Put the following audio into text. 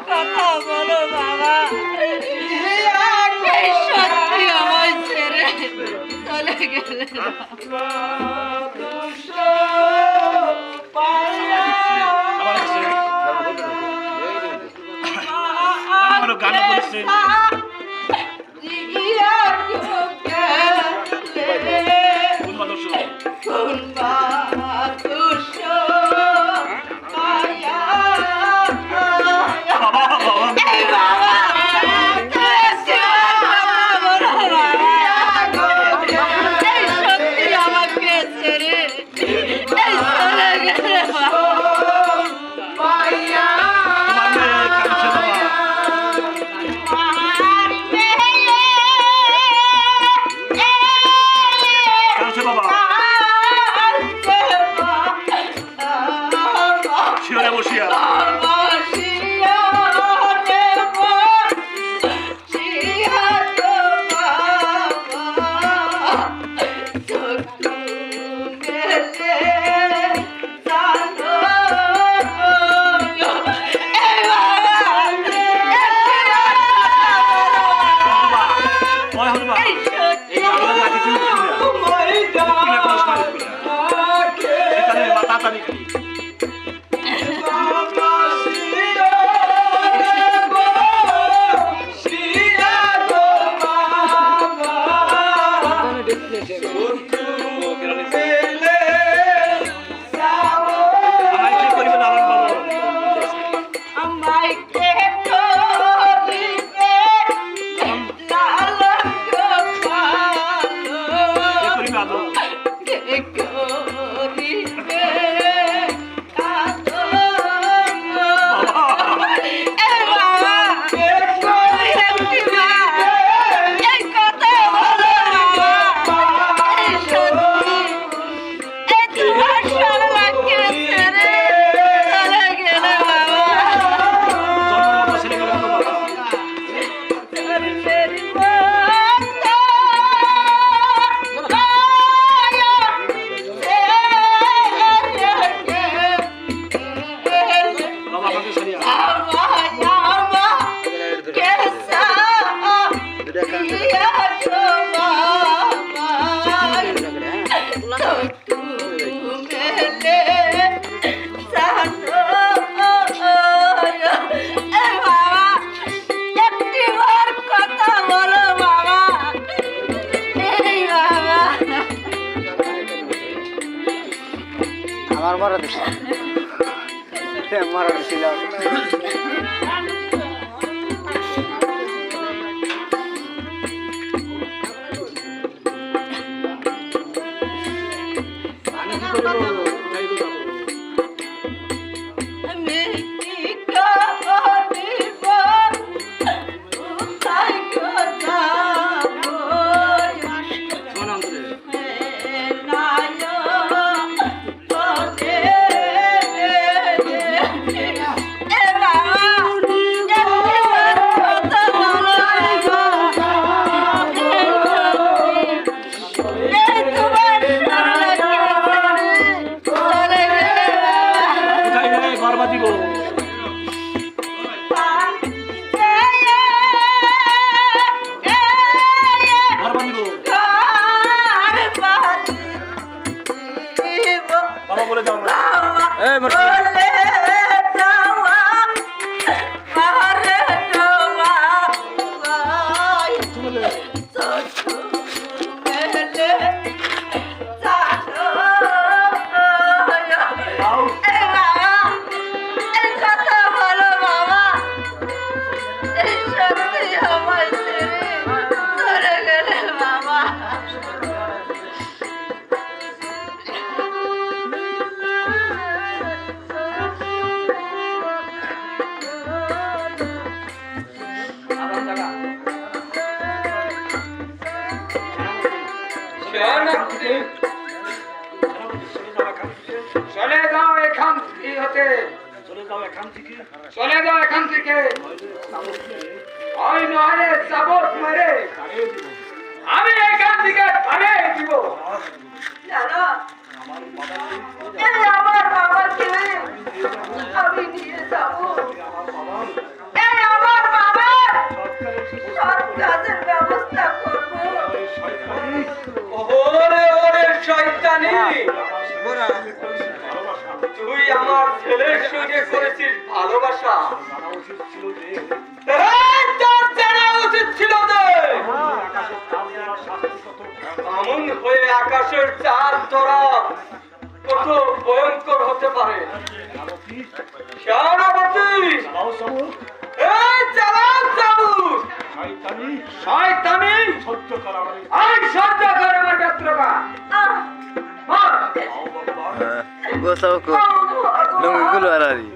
কথা বলো বাবা, সত্যি আমার ছেড়ে চলে গেলে গান বলছে আমার মারা দিছিল মারা দিছিল চলে যাও এখান থেকে, চলে যাও এখান থেকে। ওই নয়নে চাবত মেরে আমি এখান থেকে তাড়িয়ে দিব। জানো এই আমার বাবাকে আমি নিয়ে যাবো, এই আমার বাবার সৎ কাজের ব্যবস্থা করবো। ওরে ওরে শয়তানি, তুই আমার ছেলের সঙ্গে করেছিস ভালোবাসা। এই তোর জানা উচিত ছিল যে এমন হয়ে আকাশের চাঁদ ধরা কত ভয়ঙ্কর হতে পারে। সেনাপতি, এই চালাও চাবুক। শয়তানি সহ্য করা মানে আই সহ্য করে আমার ক্ষেত্রটা। Gosok kok. Nunggu keluar hari.